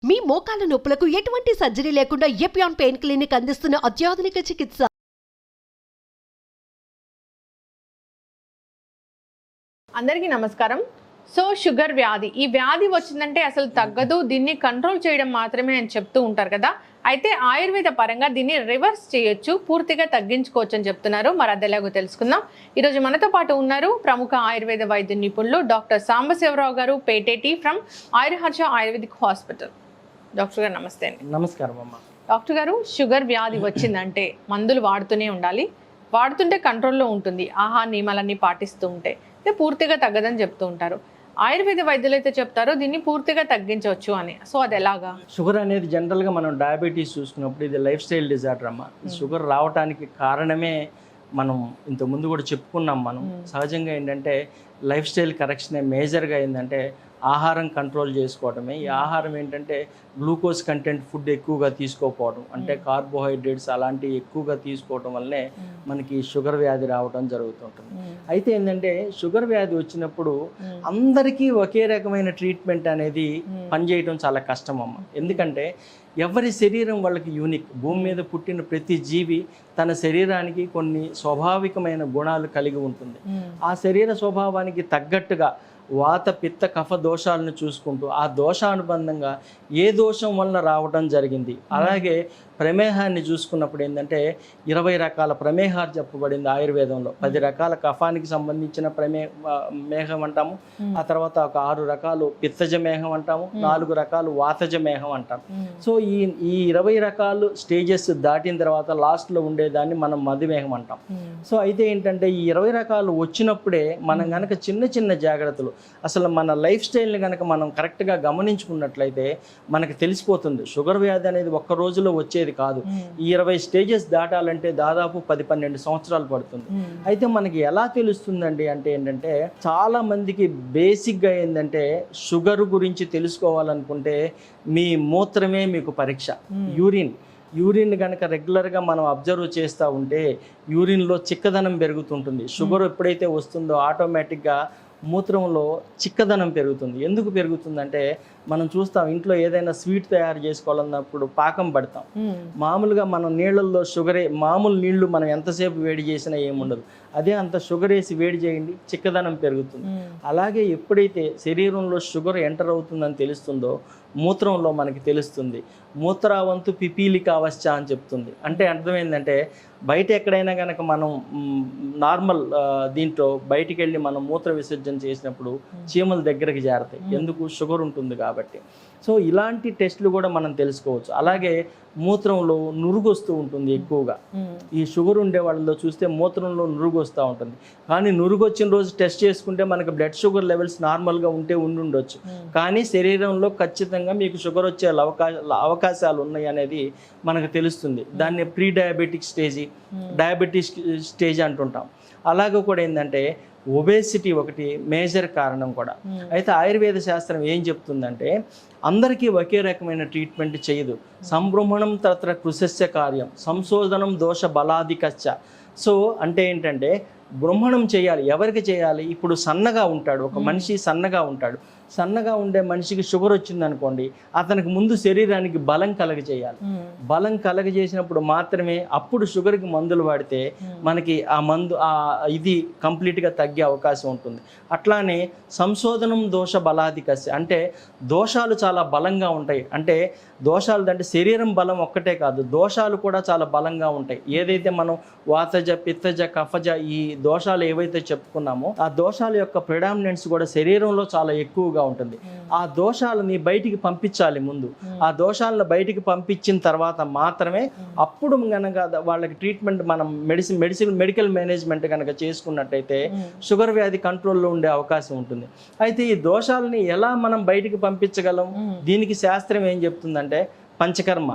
మీ మోకాల నొప్పులకు ఎటువంటి సర్జరీ లేకుండా ఎపియాన్ పెయిన్ క్లినిక్ అందిస్తున్న అత్యాధునిక చికిత్స. అందరికీ నమస్కారం. షుగర్ వ్యాధి, ఈ వ్యాధి వచ్చిందంటే అసలు తగ్గదు, దీన్ని కంట్రోల్ చేయడం మాత్రమే అని చెప్తూ ఉంటారు కదా. అయితే ఆయుర్వేద పరంగా దీన్ని రివర్స్ చేయొచ్చు, పూర్తిగా తగ్గించుకోవచ్చు అని చెప్తున్నారు. మరి అది ఎలాగో తెలుసుకుందాం. ఈరోజు మనతో పాటు ఉన్నారు ప్రముఖ ఆయుర్వేద వైద్య నిపుణులు డాక్టర్ సాంబశివరావు గారు, Peteti from Ayurharsha Ayurvedic hospital. Doctor గారు నమస్తే అండి. నమస్కారం అమ్మా. డాక్టర్ గారు, షుగర్ వ్యాధి వచ్చిందంటే మందులు వాడుతూనే ఉండాలి, వాడుతుంటే కంట్రోల్లో ఉంటుంది, ఆహార నియమాలన్నీ పాటిస్తూ ఉంటే పూర్తిగా తగ్గదని చెప్తూ ఉంటారు. ఆయుర్వేద వైద్యులు అయితే చెప్తారో దీన్ని పూర్తిగా తగ్గించవచ్చు అని. సో అది ఎలాగా? షుగర్ అనేది జనరల్గా మనం డయాబెటీస్ చూసుకున్నప్పుడు ఇది లైఫ్ స్టైల్ డిజార్డర్ అమ్మా. షుగర్ రావడానికి కారణమే మనం ఇంతకుముందు కూడా చెప్పుకున్నాం. మనం సహజంగా ఏంటంటే లైఫ్ స్టైల్ కరెక్షన్ మేజర్గా ఏంటంటే ఆహారం కంట్రోల్ చేసుకోవడమే. ఈ ఆహారం ఏంటంటే గ్లూకోజ్ కంటెంట్ ఫుడ్ ఎక్కువగా తీసుకోకపోవడం, అంటే కార్బోహైడ్రేట్స్ అలాంటివి ఎక్కువగా తీసుకోవడం వల్లనే మనకి షుగర్ వ్యాధి రావడం జరుగుతుంటుంది. అయితే ఏంటంటే షుగర్ వ్యాధి వచ్చినప్పుడు అందరికీ ఒకే రకమైన ట్రీట్మెంట్ అనేది పనిచేయడం చాలా కష్టం అమ్మ. ఎందుకంటే ఎవరి శరీరం వాళ్ళకి యూనిక్. భూమి మీద పుట్టిన ప్రతి జీవి తన శరీరానికి కొన్ని స్వాభావికమైన గుణాలు కలిగి ఉంటుంది. ఆ శరీర స్వభావానికి తగ్గట్టుగా వాత పిత్త కఫ దోషాలను చూసుకుంటూ ఆ దోషానుబంధంగా ఏ దోషం వలన రావడం జరిగింది. అలాగే ప్రమేహాన్ని చూసుకున్నప్పుడు ఏంటంటే 20 రకాల ప్రమేహాలు చెప్పబడింది ఆయుర్వేదంలో. 10 రకాల కఫానికి సంబంధించిన మేహం అంటాము, ఆ తర్వాత ఒక 6 రకాలు పిత్తజ మేహం అంటాము, 4 రకాలు వాతజ మేహం అంటాం. సో ఈ 20 రకాలు స్టేజెస్ దాటిన తర్వాత లాస్ట్లో ఉండేదాన్ని మనం మధుమేహం అంటాం. సో అయితే ఏంటంటే ఈ 20 రకాలు వచ్చినప్పుడే మనం కనుక చిన్న చిన్న జాగ్రత్తలు, అసలు మన లైఫ్ స్టైల్ని కనుక మనం కరెక్ట్గా గమనించుకున్నట్లయితే మనకు తెలిసిపోతుంది. షుగర్ వ్యాధి అనేది ఒక్క రోజులో వచ్చేది కాదు. ఈ 20 స్టేజెస్ దాటాలంటే దాదాపు 10-12 సంవత్సరాలు పడుతుంది. అయితే మనకి ఎలా తెలుస్తుందండి అంటే ఏంటంటే చాలా మందికి బేసిక్గా ఏంటంటే షుగర్ గురించి తెలుసుకోవాలనుకుంటే మీ మూత్రమే మీకు పరీక్ష. యూరిన్ కనుక రెగ్యులర్గా మనం అబ్జర్వ్ చేస్తూ ఉంటే యూరిన్లో చిక్కదనం పెరుగుతుంటుంది. షుగర్ ఎప్పుడైతే వస్తుందో ఆటోమేటిక్గా మూత్రంలో చిక్కదనం పెరుగుతుంది. ఎందుకు పెరుగుతుందంటే మనం చూస్తాం, ఇంట్లో ఏదైనా స్వీట్ తయారు చేసుకోవాలన్నప్పుడు పాకం పడతాం. మామూలుగా మనం నీళ్ళల్లో మామూలు నీళ్లు మనం ఎంతసేపు వేడి చేసినా ఏముండదు. అదే అంత షుగర్ వేసి వేడి చేయండి, చిక్కదనం పెరుగుతుంది. అలాగే ఎప్పుడైతే శరీరంలో షుగర్ ఎంటర్ అవుతుందని తెలుస్తుందో మూత్రంలో మనకి తెలుస్తుంది. మూత్రావంతు పిపీలికావశ్చ అని చెప్తుంది. అంటే అర్థమైందంటే బయట ఎక్కడైనా కనుక మనం నార్మల్ దీంట్లో బయటికి వెళ్ళి మనం మూత్ర విసర్జన చేసినప్పుడు చీమల దగ్గరికి చేరతాయి. ఎందుకు? షుగర్ ఉంటుంది కాబట్టి. సో ఇలాంటి టెస్టులు కూడా మనం తెలుసుకోవచ్చు. అలాగే మూత్రంలో నురుగు వస్తూ ఉంటుంది ఎక్కువగా. ఈ షుగర్ ఉండే వాళ్ళలో చూస్తే మూత్రంలో నురుగు వస్తూ ఉంటుంది. కానీ నురుగు వచ్చిన రోజు టెస్ట్ చేసుకుంటే మనకు బ్లడ్ షుగర్ లెవెల్స్ నార్మల్గా ఉండొచ్చు. కానీ శరీరంలో ఖచ్చితంగా మీకు షుగర్ వచ్చే అవకాశాలు ఉన్నాయి అనేది మనకు తెలుస్తుంది. దాన్ని ప్రీ డయాబెటిక్ డయాబెటిక్ స్టేజ్ అంటుంటాం. అలాగే కూడా ఏంటంటే ఒబేసిటీ ఒకటి మేజర్ కారణం కూడా. అయితే ఆయుర్వేద శాస్త్రం ఏం చెప్తుందంటే అందరికీ ఒకే రకమైన ట్రీట్మెంట్ చేయదు. సంభ్రమణం తత్ర కృశస్య కార్యం సంశోధనం దోష బలాధికచ్చ. సో అంటే ఏంటంటే బ్రహ్మణం చేయాలి. ఎవరికి చేయాలి? ఇప్పుడు సన్నగా ఉంటాడు ఒక మనిషి, సన్నగా ఉంటాడు. సన్నగా ఉండే మనిషికి షుగర్ వచ్చిందనుకోండి, అతనికి ముందు శరీరానికి బలం కలగజేయాలి. బలం కలగజేసినప్పుడు మాత్రమే అప్పుడు షుగర్కి మందులు వాడితే మనకి ఆ మందు ఇది కంప్లీట్గా తగ్గే అవకాశం ఉంటుంది. అట్లానే సంశోధనం దోష బలాధికస్య అంటే దోషాలు చాలా బలంగా ఉంటాయి. అంటే దోషాలు అంటే శరీరం బలం ఒక్కటే కాదు, దోషాలు కూడా చాలా బలంగా ఉంటాయి. ఏదైతే మనం వాతజ పిత్తజ కఫజ ఈ దోషాలు ఏవైతే చెప్పుకున్నామో ఆ దోషాల యొక్క ప్రిడామినెన్స్ కూడా శరీరంలో చాలా ఎక్కువగా ఉంటుంది. ఆ దోషాలని బయటికి పంపించాలి ముందు. ఆ దోషాలను బయటికి పంపించిన తర్వాత మాత్రమే అప్పుడు కనుక వాళ్ళకి ట్రీట్మెంట్ మనం మెడికల్ మేనేజ్మెంట్ కనుక చేసుకున్నట్టయితే షుగర్ వ్యాధి కంట్రోల్లో ఉండే అవకాశం ఉంటుంది. అయితే ఈ దోషాలని ఎలా మనం బయటికి పంపించగలం? దీనికి శాస్త్రం ఏం చెప్తుందంటే పంచకర్మ.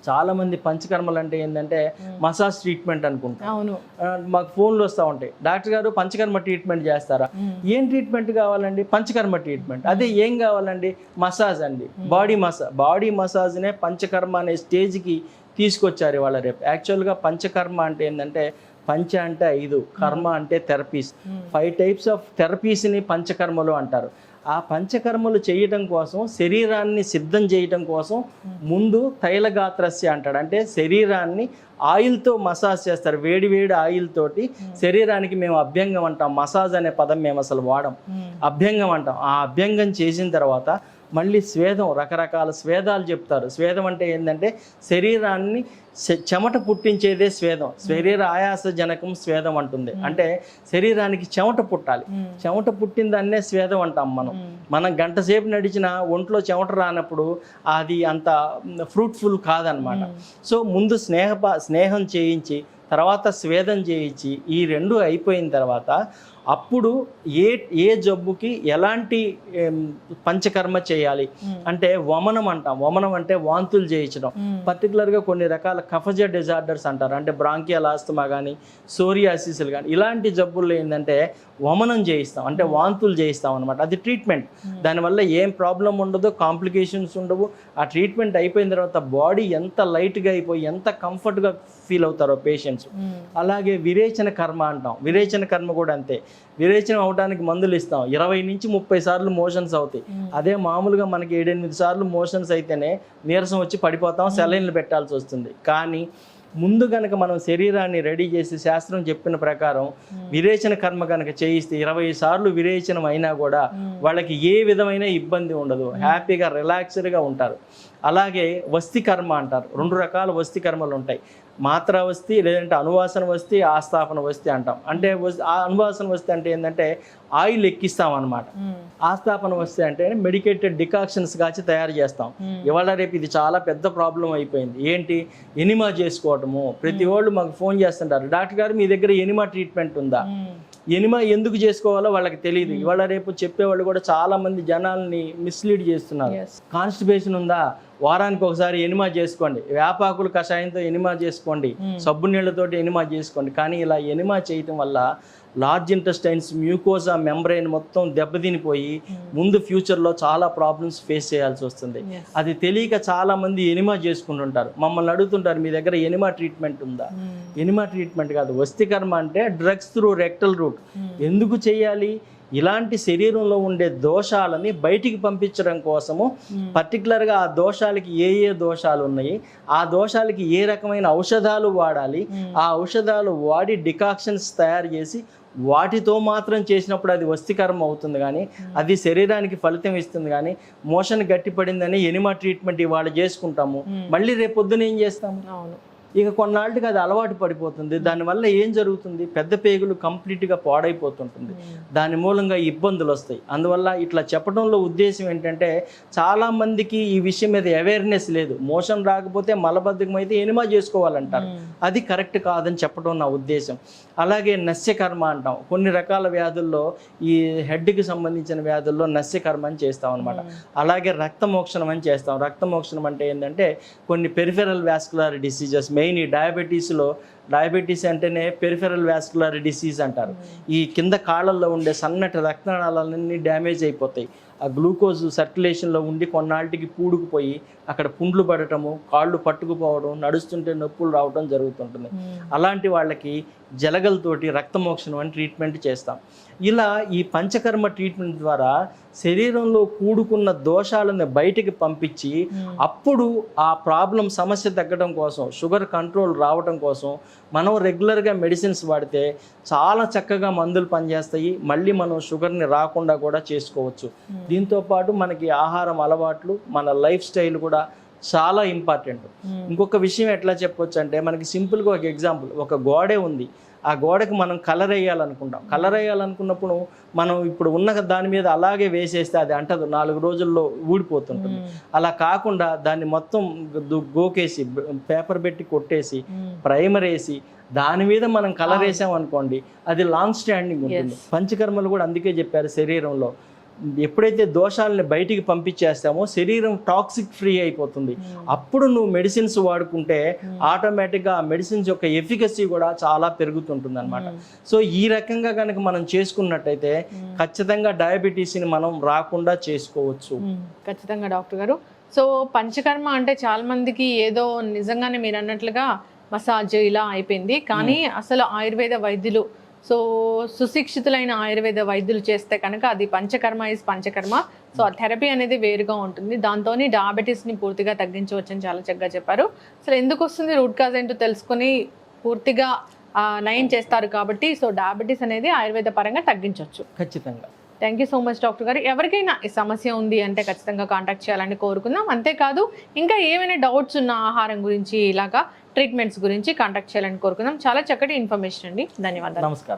చాలా మంది పంచకర్మలు అంటే ఏంటంటే మసాజ్ ట్రీట్మెంట్ అనుకుంటాం. మాకు ఫోన్లు వస్తూ ఉంటాయి, డాక్టర్ గారు పంచకర్మ ట్రీట్మెంట్ చేస్తారా? ఏం ట్రీట్మెంట్ కావాలండి? పంచకర్మ ట్రీట్మెంట్. అదే ఏం కావాలండి? మసాజ్ అండి, బాడీ మసాజ్నే పంచకర్మ అనే స్టేజ్కి తీసుకొచ్చారు ఇవాళ రేపు. యాక్చువల్గా పంచకర్మ అంటే ఏంటంటే పంచ అంటే 5, కర్మ అంటే థెరపీస్. 5 టైప్స్ ఆఫ్ థెరపీస్ని పంచకర్మలు అంటారు. ఆ పంచకర్మలు చేయటం కోసం, శరీరాన్ని సిద్ధం చేయటం కోసం ముందు తైలగాత్రస్య అంటాడు. అంటే శరీరాన్ని ఆయిల్తో మసాజ్ చేస్తారు, వేడి వేడి ఆయిల్ తోటి శరీరానికి మేము అభ్యంగం అంటాం. మసాజ్ అనే పదం మేము అసలు వాడం, అభ్యంగం అంటాం. ఆ అభ్యంగం చేసిన తర్వాత మళ్ళీ స్వేదం, రకరకాల స్వేదాలు చెప్తారు. స్వేదం అంటే ఏంటంటే శరీరాన్ని చెమట పుట్టించేదే స్వేదం. శరీర ఆయాసజనకం స్వేదం అంటుంది. అంటే శరీరానికి చెమట పుట్టాలి, చెమట పుట్టిన దాన్నే స్వేదం అంటాం. మనం గంట సేపు నడిచిన ఒంట్లో చెమట రానప్పుడు అది అంత ఫ్రూట్ఫుల్ కాదనమాట. సో ముందు స్నేహం చేయించి తర్వాత స్వేదం చేయించి ఈ రెండు అయిపోయిన తర్వాత అప్పుడు ఏ జబ్బుకి ఎలాంటి పంచకర్మ చేయాలి అంటే వమనం అంటాం. వమనం అంటే వాంతులు చేయించడం. పర్టికులర్గా కొన్ని రకాల కఫజ డిజార్డర్స్ అంటారు. అంటే బ్రాంకియల్ ఆస్తమా కానీ సోరియాసిస్లు కానీ ఇలాంటి జబ్బుల్లో ఏంటంటే వమనం చేయిస్తాం, అంటే వాంతులు చేయిస్తాం అనమాట. అది ట్రీట్మెంట్. దానివల్ల ఏం ప్రాబ్లం ఉండదు, కాంప్లికేషన్స్ ఉండవు. ఆ ట్రీట్మెంట్ అయిపోయిన తర్వాత బాడీ ఎంత లైట్గా అయిపోయి ఎంత కంఫర్ట్గా ఫీల్ అవుతారో పేషెంట్స్. అలాగే విరేచన కర్మ అంటాం. విరేచన కర్మ కూడా అంతే. విరేచనం అవడానికి మందులు ఇస్తాం. 20 నుంచి 30 సార్లు మోషన్స్ అవుతాయి. అదే మామూలుగా మనకి 7-8 సార్లు మోషన్స్ అయితేనే నీరసం వచ్చి పడిపోతాం, సెలైన్లు పెట్టాల్సి వస్తుంది. కానీ ముందు కనుక మనం శరీరాన్ని రెడీ చేసి శాస్త్రం చెప్పిన ప్రకారం విరేచన కర్మ కనుక చేయిస్తే 20 సార్లు విరేచనం అయినా కూడా వాళ్ళకి ఏ విధమైన ఇబ్బంది ఉండదు, హ్యాపీగా రిలాక్స్డ్గా ఉంటారు. అలాగే వస్తి కర్మ అంటారు. 2 రకాల వస్తి కర్మలు ఉంటాయి. మాత్రా వస్తి, లేదంటే అనువాసన వస్తి, ఆస్థాపన వస్తి అంటాం. అంటే అనువాసన వస్తి అంటే ఏంటంటే ఆయిల్ ఎక్కిస్తాం అనమాట. ఆస్థాపన వస్తి అంటే మెడికేటెడ్ డికాక్షన్స్ కాచి తయారు చేస్తాం. ఇవాళ రేపు ఇది చాలా పెద్ద ప్రాబ్లం అయిపోయింది. ఏంటి, ఎనిమా చేసుకోవటము. ప్రతి వాళ్ళు మాకు ఫోన్ చేస్తుంటారు, డాక్టర్ గారు మీ దగ్గర ఎనిమా ట్రీట్మెంట్ ఉందా? ఎనిమా ఎందుకు చేసుకోవాలో వాళ్ళకి తెలియదు. ఇవాళ రేపు చెప్పేవాళ్ళు కూడా చాలా మంది జనాల్ని మిస్లీడ్ చేస్తున్నారు. కాన్స్టిపేషన్ ఉందా, వారానికి ఒకసారి ఎనిమా చేసుకోండి, వేపాకుల కషాయంతో ఎనిమా చేసుకోండి, సబ్బు నీళ్లతోటి ఎనిమా చేసుకోండి. కానీ ఇలా ఎనిమా చేయటం వల్ల లార్జ్ ఇంటెస్టైన్స్ మ్యూకోజా మెంబ్రెయిన్ మొత్తం దెబ్బతినిపోయి ముందు ఫ్యూచర్లో చాలా ప్రాబ్లమ్స్ ఫేస్ చేయాల్సి వస్తుంది. అది తెలియక చాలా మంది ఎనిమా చేసుకుంటుంటారు. మమ్మల్ని అడుగుతుంటారు, మీ దగ్గర ఎనిమా ట్రీట్మెంట్ ఉందా? ఎనిమా ట్రీట్మెంట్ కాదు, వస్తికర్మ అంటే డ్రగ్స్ త్రూ రెక్టల్ రూట్. ఎందుకు చేయాలి? ఇలాంటి శరీరంలో ఉండే దోషాలని బయటికి పంపించడం కోసము, పర్టికులర్గా ఆ దోషాలకి ఏ దోషాలు ఉన్నాయి, ఆ దోషాలకి ఏ రకమైన ఔషధాలు వాడాలి, ఆ ఔషధాలు వాడి డికాక్షన్స్ తయారు చేసి వాటితో మాత్రం చేసినప్పుడు అది వస్తికర్మ అవుతుంది. కానీ అది శరీరానికి ఫలితం ఇస్తుంది. కానీ మోషన్ గట్టిపడిందని ఎనిమా ట్రీట్మెంట్ ఇవాళ చేసుకుంటాము, మళ్ళీ రేపొద్దున ఏం చేస్తాము? ఇక కొన్నాళ్ళకి అది అలవాటు పడిపోతుంది. దానివల్ల ఏం జరుగుతుంది, పెద్ద పేగులు కంప్లీట్గా పాడైపోతుంటుంది. దాని మూలంగా ఇబ్బందులు వస్తాయి. అందువల్ల ఇట్లా చెప్పడంలో ఉద్దేశం ఏంటంటే చాలామందికి ఈ విషయం మీద అవేర్నెస్ లేదు. మోషన్ రాకపోతే మలబద్ధకం అయితే ఎనిమా చేసుకోవాలంటారు. అది కరెక్ట్ కాదని చెప్పడం నా ఉద్దేశం. అలాగే నస్యకర్మ అంటాం. కొన్ని రకాల వ్యాధుల్లో, ఈ హెడ్కి సంబంధించిన వ్యాధుల్లో నస్యకర్మ అని చేస్తాం అనమాట. అలాగే రక్తమోక్షణం అని చేస్తాం. రక్తమోక్షణం అంటే ఏంటంటే కొన్ని పెరిఫెరల్ వాస్కులర్ డిసీజెస్, మెయిన్ ఈ డయాబెటీస్లో, డయాబెటీస్ అంటేనే పెరిఫెరల్ వాస్కులర్ డిసీజ్ అంటారు. ఈ కింద కాళ్ళల్లో ఉండే సన్నటి రక్తనాళాలన్నీ డ్యామేజ్ అయిపోతాయి. ఆ గ్లూకోజ్ సర్క్యులేషన్లో ఉండి కొన్నాళ్ళకి పూడుకుపోయి అక్కడ పుండ్లు పడటము, కాళ్ళు పట్టుకుపోవడం, నడుస్తుంటే నొప్పులు రావడం జరుగుతుంటుంది. అలాంటి వాళ్ళకి జలగలతోటి రక్తమోక్షణం అని ట్రీట్మెంట్ చేస్తాం. ఇలా ఈ పంచకర్మ ట్రీట్మెంట్ ద్వారా శరీరంలో కూడుకున్న దోషాలను బయటికి పంపించి అప్పుడు ఆ ప్రాబ్లం సమస్య తగ్గడం కోసం, షుగర్ కంట్రోల్ రావడం కోసం మనం రెగ్యులర్గా మెడిసిన్స్ వాడితే చాలా చక్కగా మందులు పనిచేస్తాయి. మళ్ళీ మనం షుగర్ని రాకుండా కూడా చేసుకోవచ్చు. దీంతోపాటు మనకి ఆహారం అలవాట్లు, మన లైఫ్ స్టైల్ కూడా చాలా ఇంపార్టెంట్. ఇంకొక విషయం ఎట్లా చెప్పొచ్చు అంటే, మనకి సింపుల్గా ఒక ఎగ్జాంపుల్, ఒక గోడే ఉంది. ఆ గోడకి మనం కలర్ వేయాలనుకుంటాం. కలర్ వేయాలనుకున్నప్పుడు మనం ఇప్పుడు ఉన్న దాని మీద అలాగే వేసేస్తే అది అంటదు, 4 రోజుల్లో ఊడిపోతుంటుంది. అలా కాకుండా దాన్ని మొత్తం గోకేసి, పేపర్ పెట్టి కొట్టేసి, ప్రైమర్ వేసి దాని మీద మనం కలర్ వేసాం అనుకోండి, అది లాంగ్ స్టాండింగ్ ఉంటుంది. పంచకర్మలు కూడా అందుకే చెప్పారు, శరీరంలో ఎప్పుడైతే దోషాలని బయటికి పంపించేస్తామో శరీరం టాక్సిక్ ఫ్రీ అయిపోతుంది. అప్పుడు నువ్వు మెడిసిన్స్ వాడుకుంటే ఆటోమేటిక్గా ఆ మెడిసిన్స్ యొక్క ఎఫికసీ కూడా చాలా పెరుగుతుంటుంది అనమాట. సో ఈ రకంగా కనుక మనం చేసుకున్నట్టయితే ఖచ్చితంగా డయాబెటీస్ని మనం రాకుండా చేసుకోవచ్చు. ఖచ్చితంగా డాక్టర్ గారు. సో పంచకర్మ అంటే చాలా మందికి ఏదో నిజంగానే మీరు అన్నట్లుగా మసాజ్ ఇలా అయిపోయింది. కానీ అసలు ఆయుర్వేద వైద్యులు సో సుశిక్షితులైన ఆయుర్వేద వైద్యులు చేస్తే కనుక అది పంచకర్మ ఇస్ పంచకర్మ. సో ఆ థెరపీ అనేది వేరుగా ఉంటుంది. దాంతో డయాబెటీస్ని పూర్తిగా తగ్గించవచ్చని చాలా చక్కగా చెప్పారు. అసలు ఎందుకు వస్తుంది, రూట్ కాజ్ ఏంటో తెలుసుకొని పూర్తిగా నయం చేస్తారు కాబట్టి సో డయాబెటీస్ అనేది ఆయుర్వేద పరంగా తగ్గించవచ్చు. ఖచ్చితంగా. Thank you so much doctor గారు. ఎవరికైనా ఈ సమస్య ఉంది అంటే ఖచ్చితంగా కాంటాక్ట్ చేయాలని కోరుకుందాం. అంతేకాదు ఇంకా ఏమైనా డౌట్స్ ఉన్న ఆహారం గురించి ఇలాగా ట్రీట్మెంట్స్ గురించి కాంటాక్ట్ చేయాలని కోరుకుందాం. చాలా చక్కటి ఇన్ఫర్మేషన్ అండి. ధన్యవాదాలు. నమస్కారం.